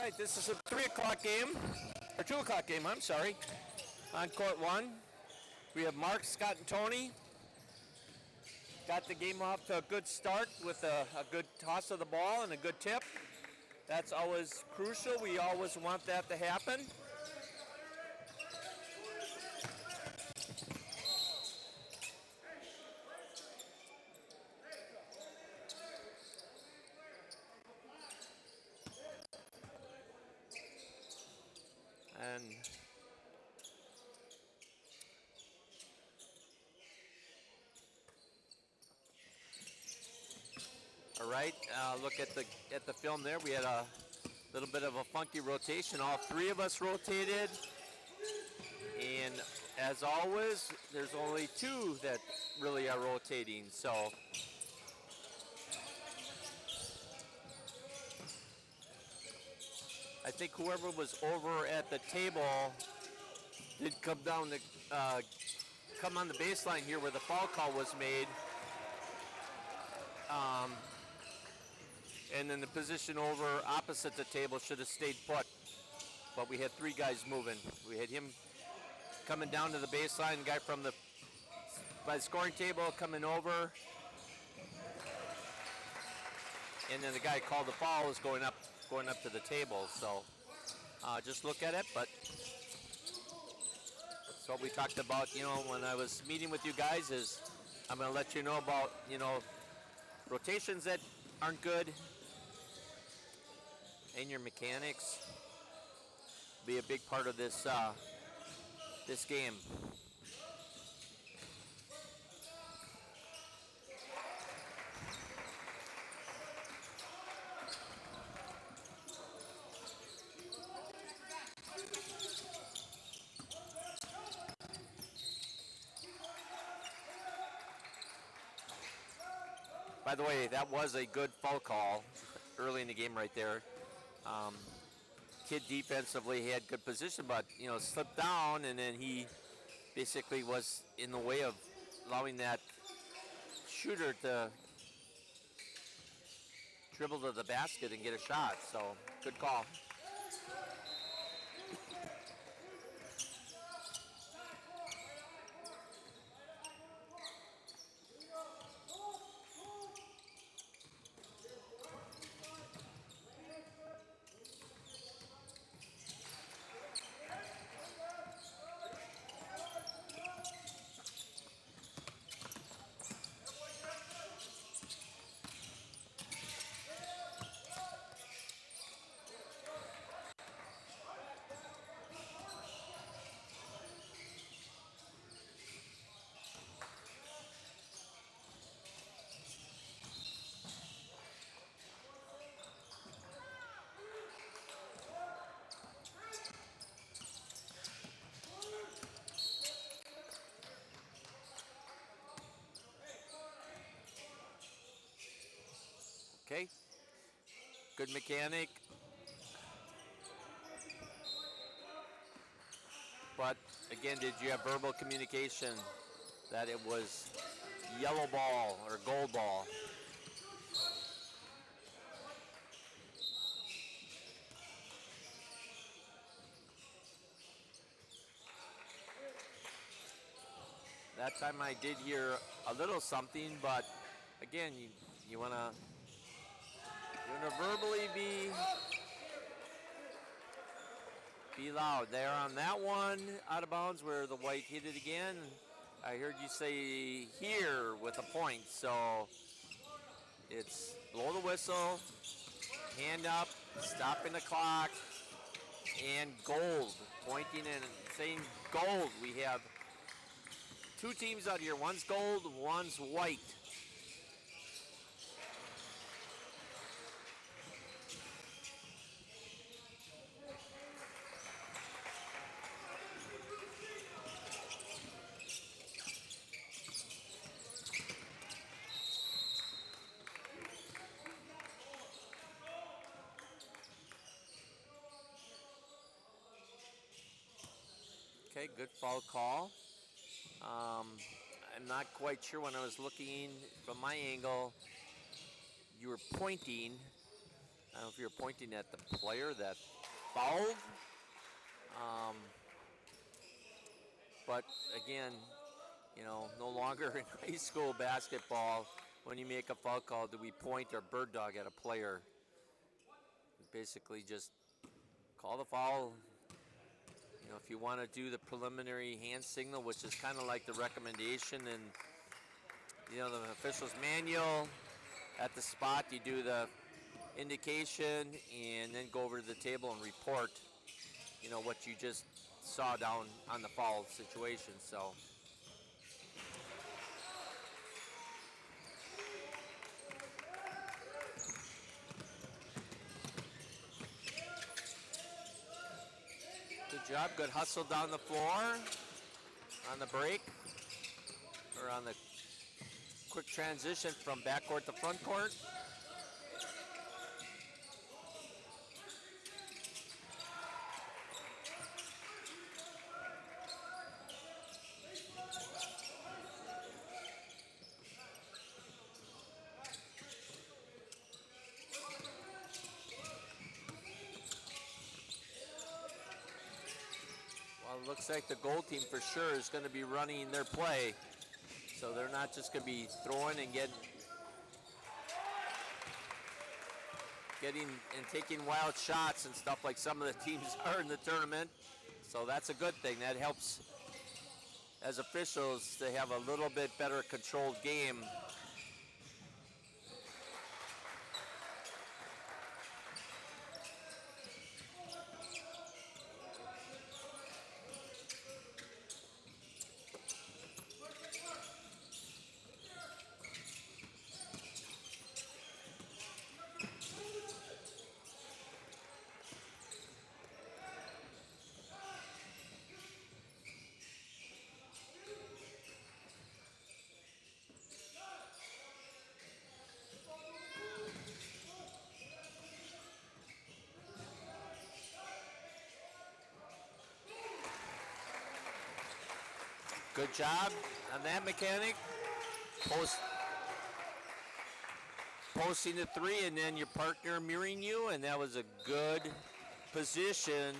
right, this is a 3 o'clock game, or 2 o'clock game, I'm sorry, on court 1. We have Mark, Scott, and Tony. Got the game off to a good start with a good toss of the ball and a good tip. That's always crucial. We always want that to happen. And all right, look at the film there. We had a little bit of a funky rotation. All three of us rotated, and as always, there's only two that really are rotating. So I think whoever was over at the table did come down come on the baseline here where the foul call was made. And then the position over opposite the table should have stayed put. But we had three guys moving. We had him coming down to the baseline, guy from by the scoring table coming over. And then the guy called the foul was going up to the table. So just look at it, but that's what we talked about, when I was meeting with you guys is I'm going to let you know about, rotations that aren't good and your mechanics be a big part of this this game. By the way, that was a good foul call early in the game right there. Kid defensively had good position, but slipped down, and then he basically was in the way of allowing that shooter to dribble to the basket and get a shot. So good call. Okay, good mechanic, but again, did you have verbal communication that it was yellow ball or gold ball? That time I did hear a little something, but again, you want to verbally be loud. There on that one, out of bounds where the white hit it again. I heard you say here with a point, so it's blow the whistle, hand up, stopping the clock, and gold, pointing and saying gold. We have two teams out here. One's gold, one's white. Okay, good foul call. I'm not quite sure when I was looking from my angle. You were pointing, I don't know if you're pointing at the player that fouled. But again, you know, no longer in high school basketball, when you make a foul call, do we point or bird dog at a player? Basically just call the foul. You know, if you want to do the preliminary hand signal, which is kind of like the recommendation in, you know, the official's manual, at the spot you do the indication and then go over to the table and report, you know, what you just saw down on the foul situation. So good job, good hustle down the floor on the break, or on the quick transition from backcourt to front court. Well, it looks like the goal team for sure is going to be running their play. So they're not just going to be throwing and getting and taking wild shots and stuff like some of the teams are in the tournament. So that's a good thing. That helps as officials to have a little bit better controlled game. Good job on that mechanic. Posting the three and then your partner mirroring you, and that was a good position.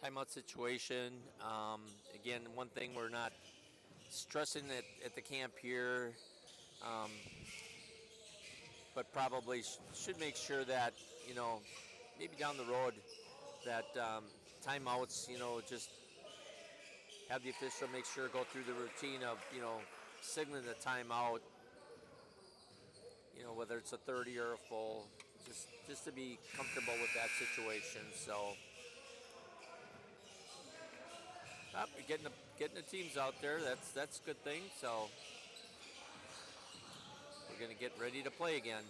Timeout situation. Again, one thing we're not stressing at the camp here, but probably should make sure that, you know, maybe down the road that timeouts, you know, just have the official make sure go through the routine of, you know, signaling the timeout, you know, whether it's a 30 or a full, just to be comfortable with that situation. So you're getting the teams out there. That's a good thing. So we're going to get ready to play again.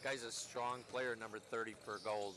Guy's a strong player, number 30 for gold.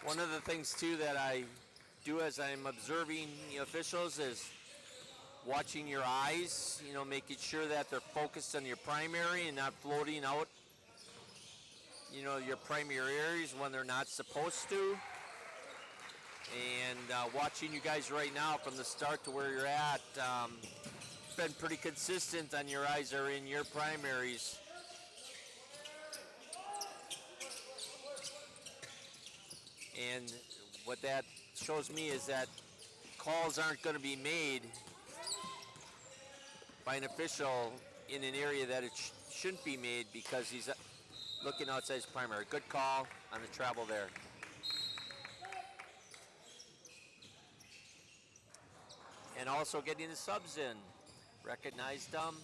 One of the things too that I do as I'm observing the officials is watching your eyes, you know, making sure that they're focused on your primary and not floating out, you know, your primary areas when they're not supposed to. And watching you guys right now from the start to where you're at, been pretty consistent on your eyes are in your primaries. And what that shows me is that calls aren't going to be made by an official in an area that it shouldn't be made because he's looking outside his primary. Good call on the travel there. And also getting the subs in. Recognized them.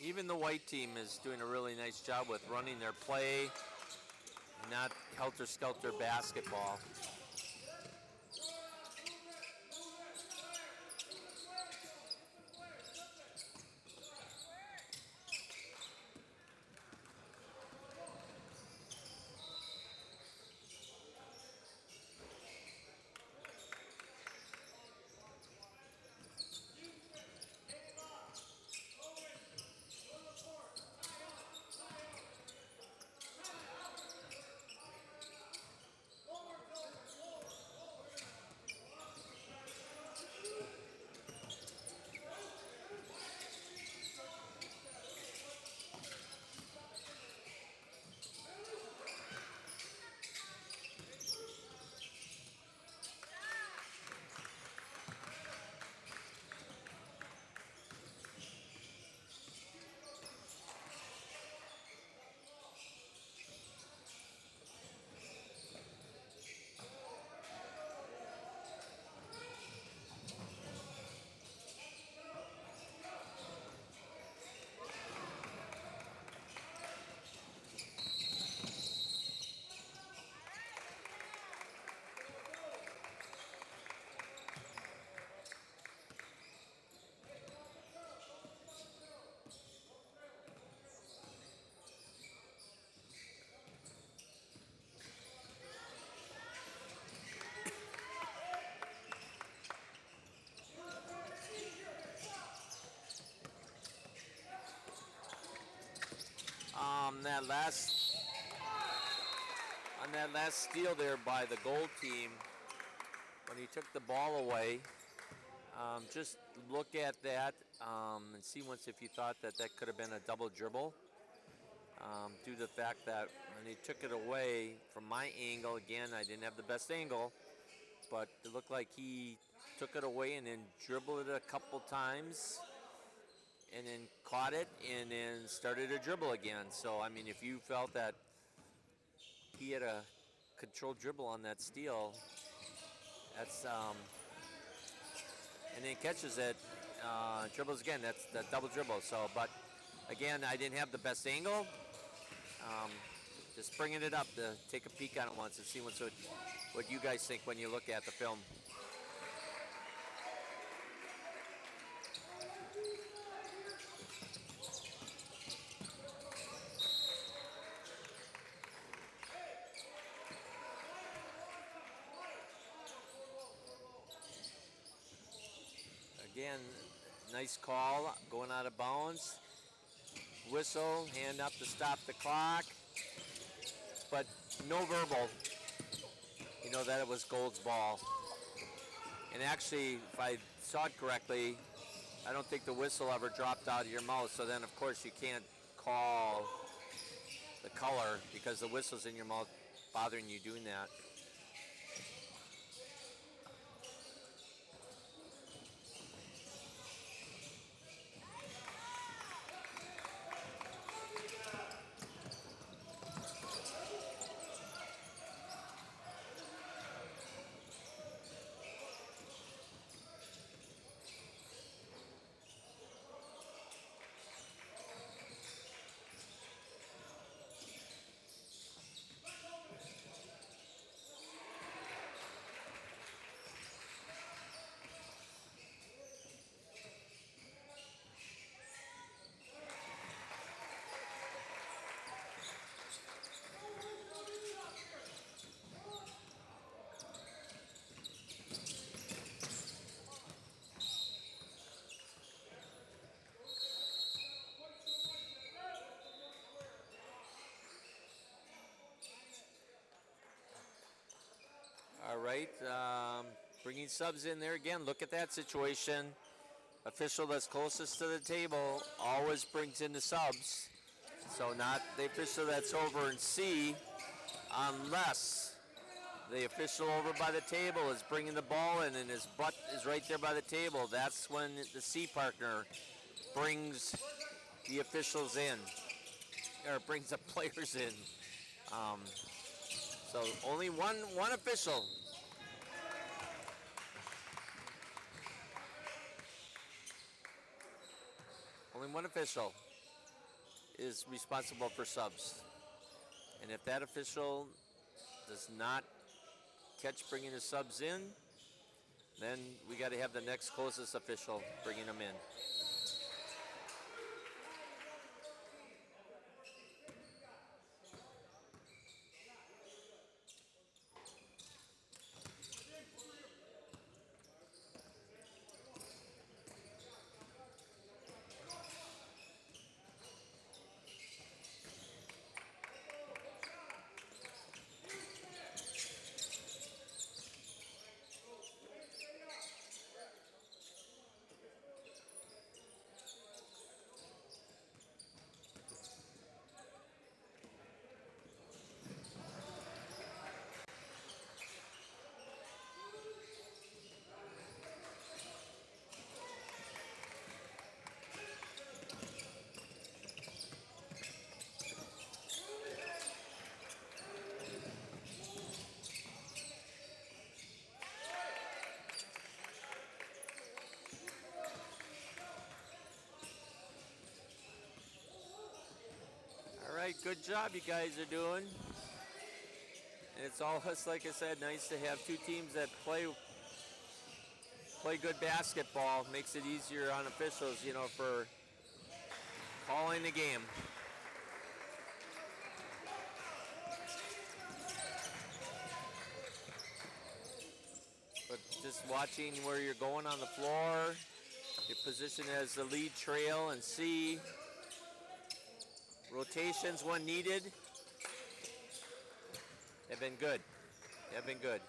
Even the white team is doing a really nice job with running their play, not helter-skelter basketball. That last steal there by the gold team, when he took the ball away, just look at that and see once if you thought that that could have been a double dribble. Due to the fact that when he took it away from my angle, again, I didn't have the best angle, but it looked like he took it away and then dribbled it a couple times and then caught it and then started to dribble again. So, I mean, if you felt that he had a controlled dribble on that steal, that's, and then catches it, dribbles again, that's the double dribble. So, but again, I didn't have the best angle. Just bringing it up to take a peek on it once and see what you guys think when you look at the film. Again, nice call going out of bounds. whistle, hand up to stop the clock, but no verbal, that it was Gold's ball. And actually, if I saw it correctly, I don't think the whistle ever dropped out of your mouth, so then of course you can't call the color because the whistle's in your mouth bothering you doing that. All right, bringing subs in there again. Look at that situation. Official that's closest to the table always brings in the subs. So not the official that's over in C, unless the official over by the table is bringing the ball in and his butt is right there by the table. That's when the C partner brings the officials in, or brings the players in. So only one official. Only one official is responsible for subs. And if that official does not catch bringing the subs in, then we got to have the next closest official bringing them in. All right, good job you guys are doing. And it's always, like I said, nice to have two teams that play good basketball. Makes it easier on officials, for calling the game. But just watching where you're going on the floor, your position as the lead trail and C. Rotations when needed have been good. Have been good.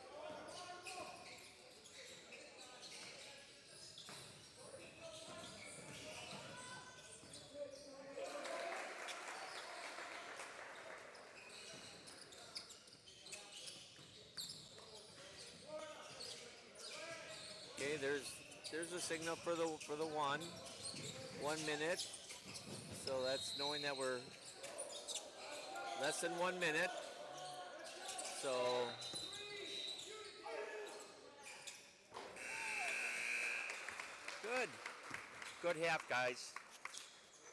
Okay, there's a signal for the 1 minute. So that's knowing that we're less than 1 minute. So good half, guys.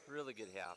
Really good half.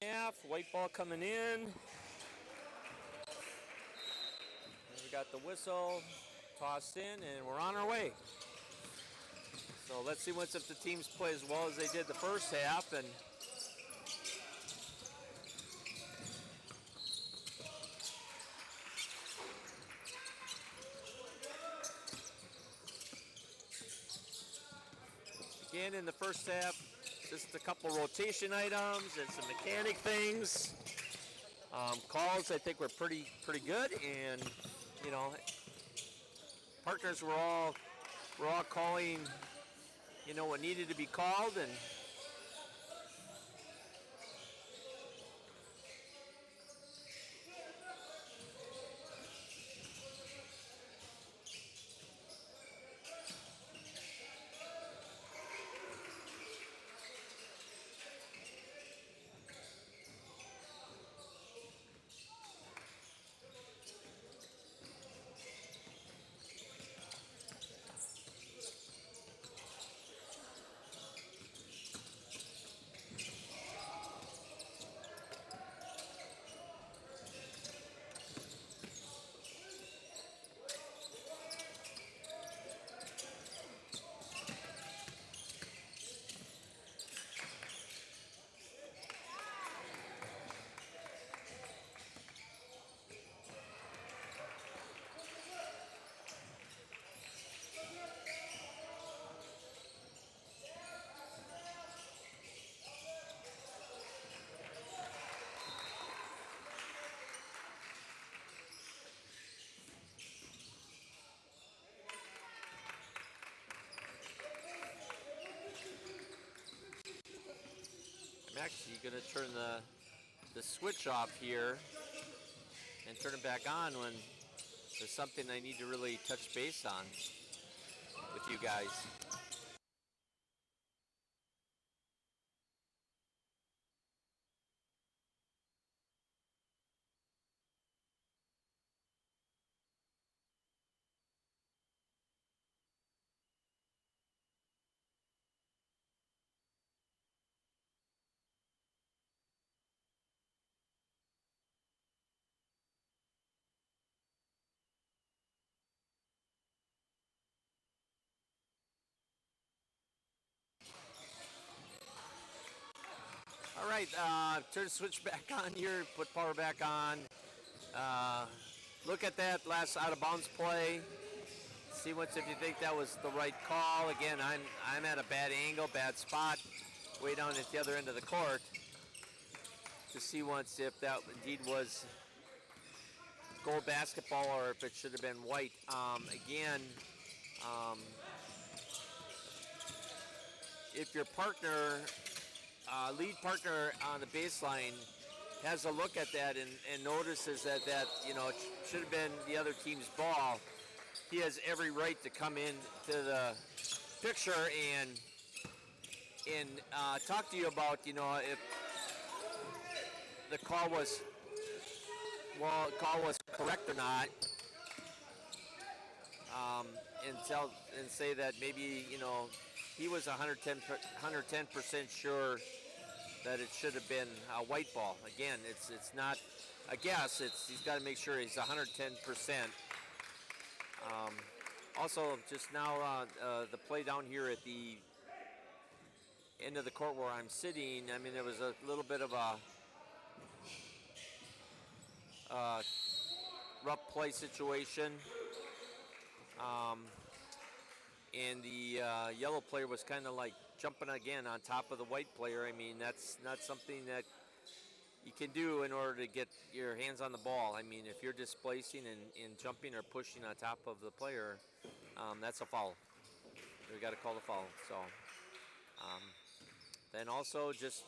half, white ball coming in. We got the whistle tossed in, and we're on our way. So let's see if the teams play as well as they did the first half. And again, in the first half, just a couple rotation items and some mechanic things. Calls, I think, were pretty good, and you know, partners were all calling, you know, what needed to be called, and I'm actually going to turn the switch off here and turn it back on when there's something I need to really touch base on with you guys. All right, turn the switch back on here, put power back on. Look at that last out of bounds play. See if you think that was the right call. Again, I'm at a bad angle, bad spot, way down at the other end of the court to see once if that indeed was goal basketball or if it should have been white. Again, if your partner, lead partner on the baseline has a look at that and notices that you know, should have been the other team's ball, he has every right to come in to the picture and talk to you about, you know, if the call was correct or not, and say that maybe, you know, he was 110% sure that it should have been a white ball. Again, it's not a guess. He's got to make sure he's 110%. Also, just now, the play down here at the end of the court where I'm sitting, I mean, there was a little bit of a rough play situation. And the yellow player was kind of like jumping again on top of the white player. I mean, that's not something that you can do in order to get your hands on the ball. I mean, if you're displacing and jumping or pushing on top of the player, that's a foul. We got to call the foul. So then also just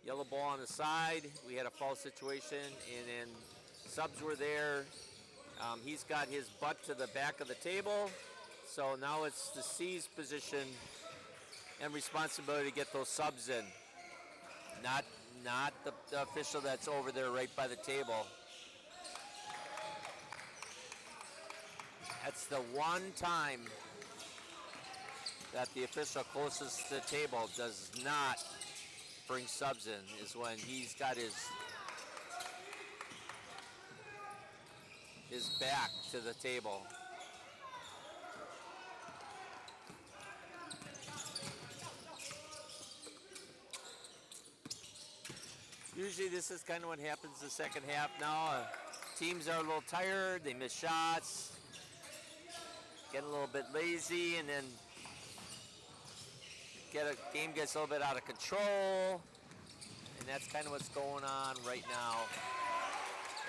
yellow ball on the side. We had a foul situation, and then subs were there. He's got his butt to the back of the table, so now it's the C's position and responsibility to get those subs in, not the official that's over there right by the table. That's the one time that the official closest to the table does not brings subs in is when he's got his back to the table. Usually this is kind of what happens the second half now. Teams are a little tired, they miss shots, get a little bit lazy, and then game gets a little bit out of control, and that's kind of what's going on right now.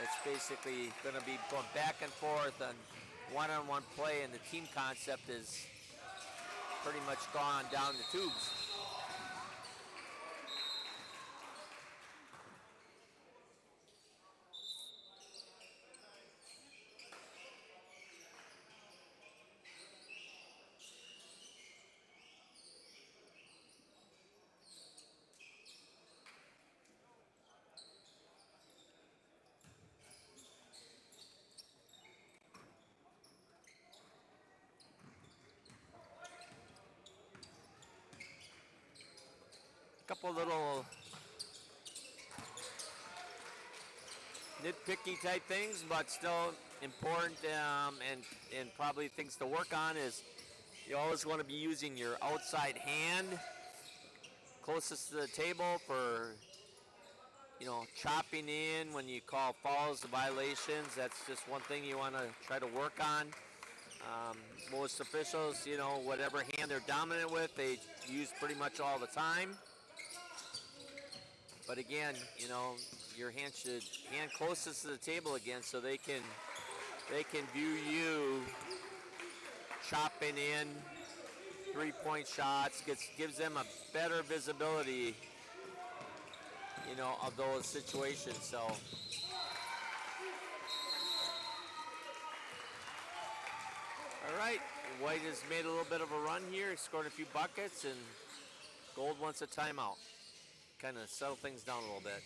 It's basically going to be going back and forth on one-on-one play, and the team concept is pretty much gone down the tubes. Couple little nitpicky type things, but still important, and probably things to work on is you always want to be using your outside hand closest to the table for, chopping in when you call fouls, violations. That's just one thing you want to try to work on. Most officials, whatever hand they're dominant with, they use pretty much all the time. But again, your hand should hand closest to the table again, so they can view you chopping in 3-point shots. Gives them a better visibility, of those situations. So. All right, White has made a little bit of a run here. He scored a few buckets, and Gold wants a timeout. Kind of settle things down a little bit.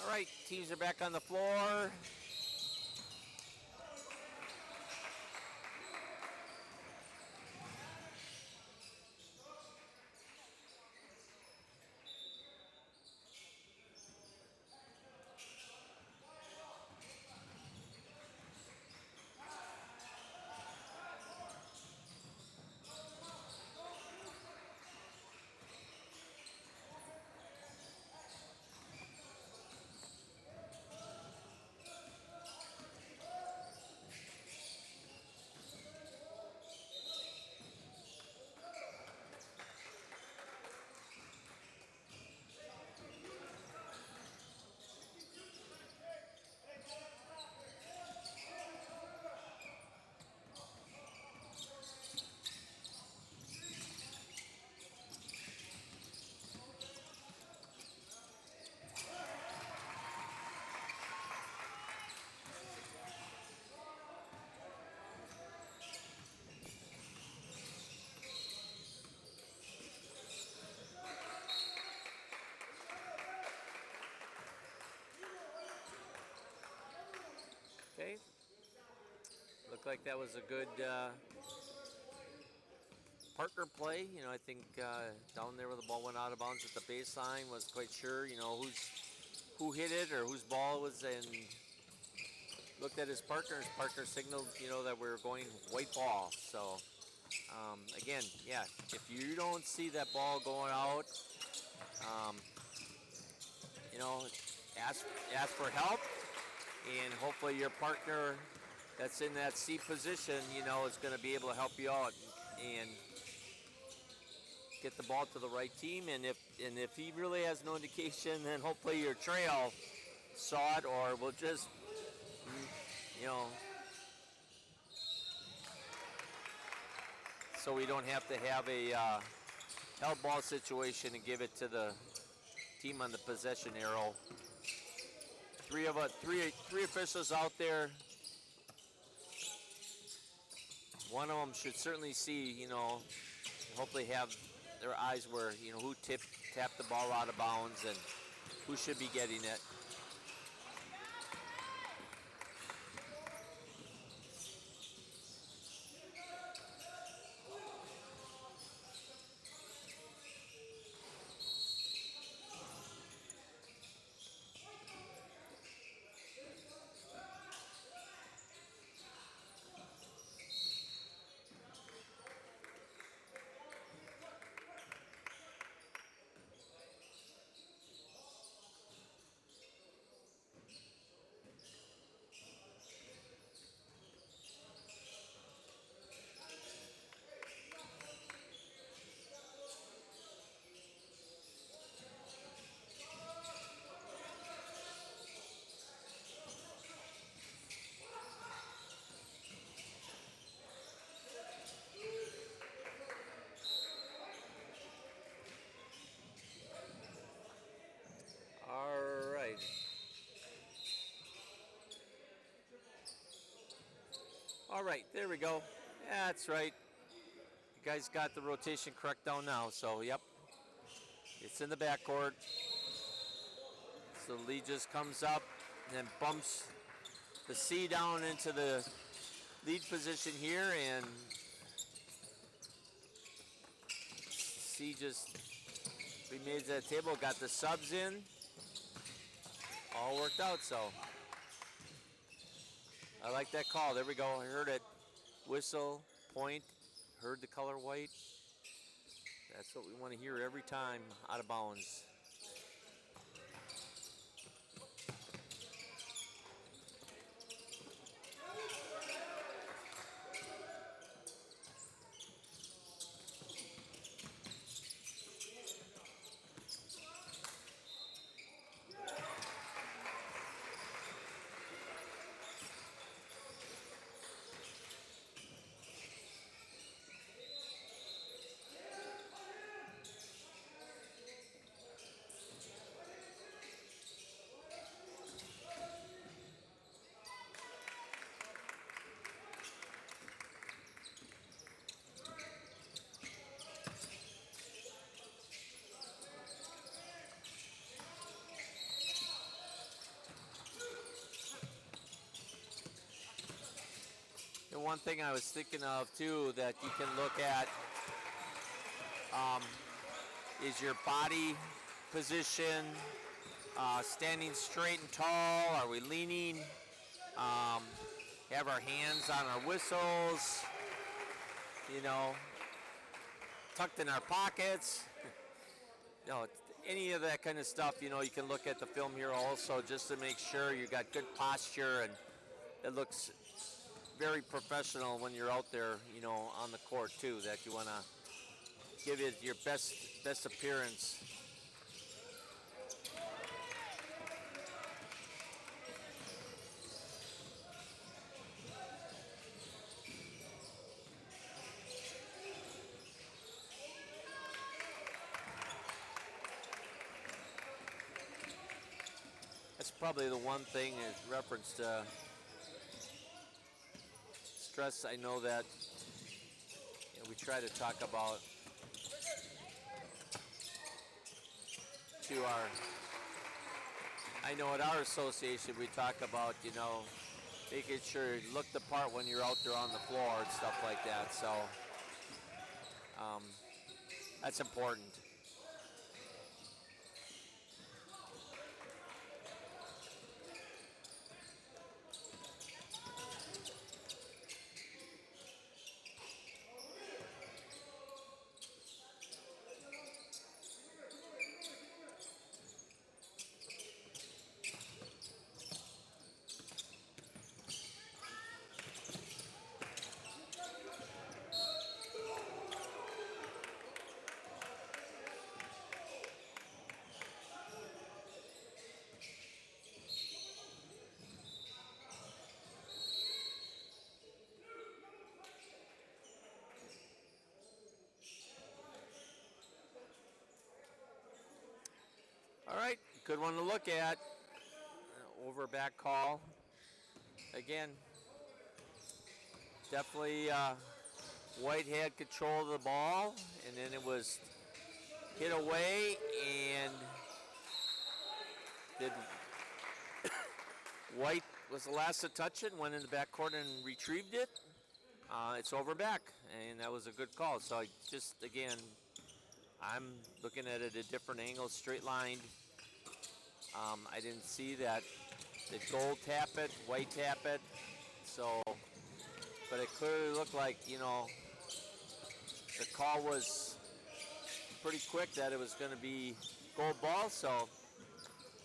All right, teams are back on the floor. Okay. Looked like that was a good partner play. You know, I think down there where the ball went out of bounds at the baseline, was quite sure, you know, who hit it or whose ball it was, and looked at his partner. His partner signaled, you know, that we were going white ball. So again, yeah, if you don't see that ball going out, you know, ask for help, and hopefully your partner that's in that C position, you know, is going to be able to help you out and get the ball to the right team. And if he really has no indication, then hopefully your trail saw it, or will just, you know, so we don't have to have a held ball situation and give it to the team on the possession arrow. Three officials out there. One of them should certainly see, you know, hopefully have their eyes where, you know, who tapped the ball out of bounds and who should be getting it. All right. All right, there we go. That's right. You guys got the rotation correct down now, so yep. It's in the backcourt. So Lee just comes up and then bumps the C down into the lead position here, and C just remade that table, got the subs in. All worked out, so I like that call. There we go. I heard it. Whistle, point, heard the color white. That's what we want to hear every time out of bounds. And one thing I was thinking of too that you can look at is your body position, standing straight and tall. Are we leaning? Have our hands on our whistles, you know, tucked in our pockets. You know, any of that kind of stuff, you know, you can look at the film here also just to make sure you got good posture and it looks very professional when you're out there, you know, on the court too, that you want to give it your best appearance. That's probably the one thing in reference to stress. I know that, you know, we try to talk about to our, I know at our association we talk about, you know, making sure you look the part when you're out there on the floor and stuff like that. So that's important. All right, good one to look at. Over back call. Again, definitely White had control of the ball, and then it was hit away, and did White was the last to touch it, went in the back court and retrieved it. It's over back, and that was a good call. So I just, again, I'm looking at it at a different angle, straight lined. I didn't see that. Did Gold tap it, White tap it? So, but it clearly looked like, you know, the call was pretty quick that it was going to be Gold ball. So,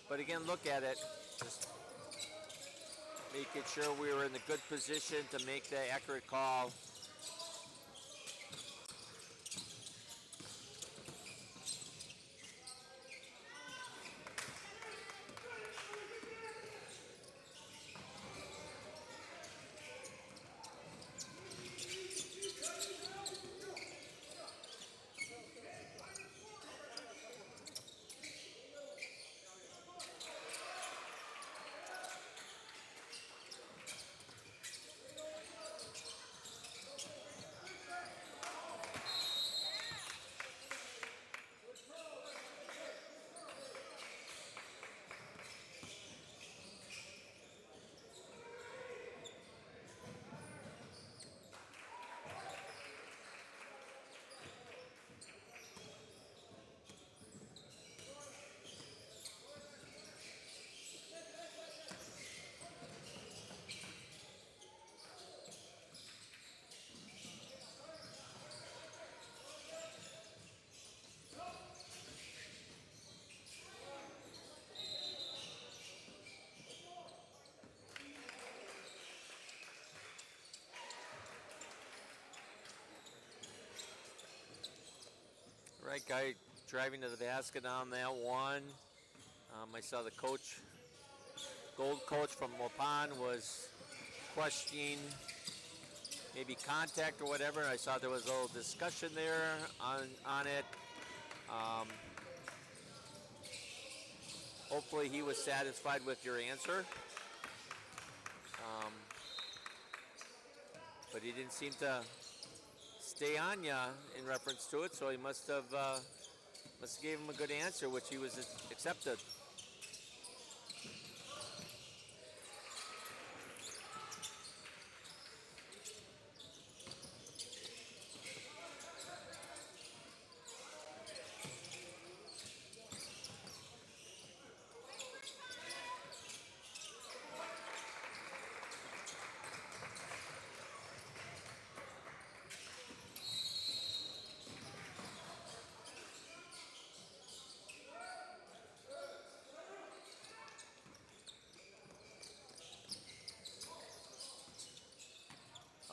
but again, look at it, just making sure we were in the good position to make the accurate call. Right guy driving to the basket on that one. I saw the coach, Gold coach from Waupun, was questioning maybe contact or whatever. I saw there was a little discussion there on it. Hopefully he was satisfied with your answer. But he didn't seem to stay on ya in reference to it, so he must have gave him a good answer, which he was accepted.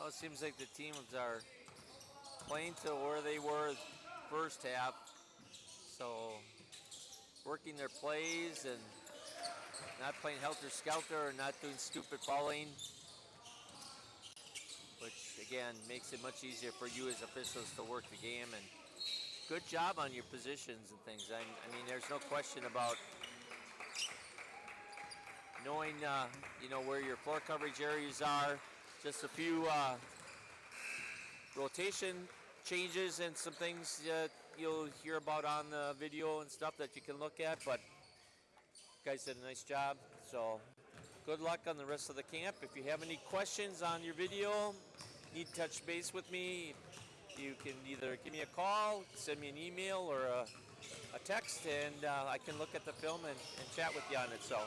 Oh, it seems like the teams are playing to where they were first half. So working their plays and not playing helter-skelter or not doing stupid fouling, which again makes it much easier for you as officials to work the game. And good job on your positions and things. I mean, there's no question about knowing you know, where your floor coverage areas are. Just a few rotation changes and some things that you'll hear about on the video and stuff that you can look at, but you guys did a nice job. So good luck on the rest of the camp. If you have any questions on your video, need to touch base with me, you can either give me a call, send me an email, or a text, and I can look at the film and chat with you on it. So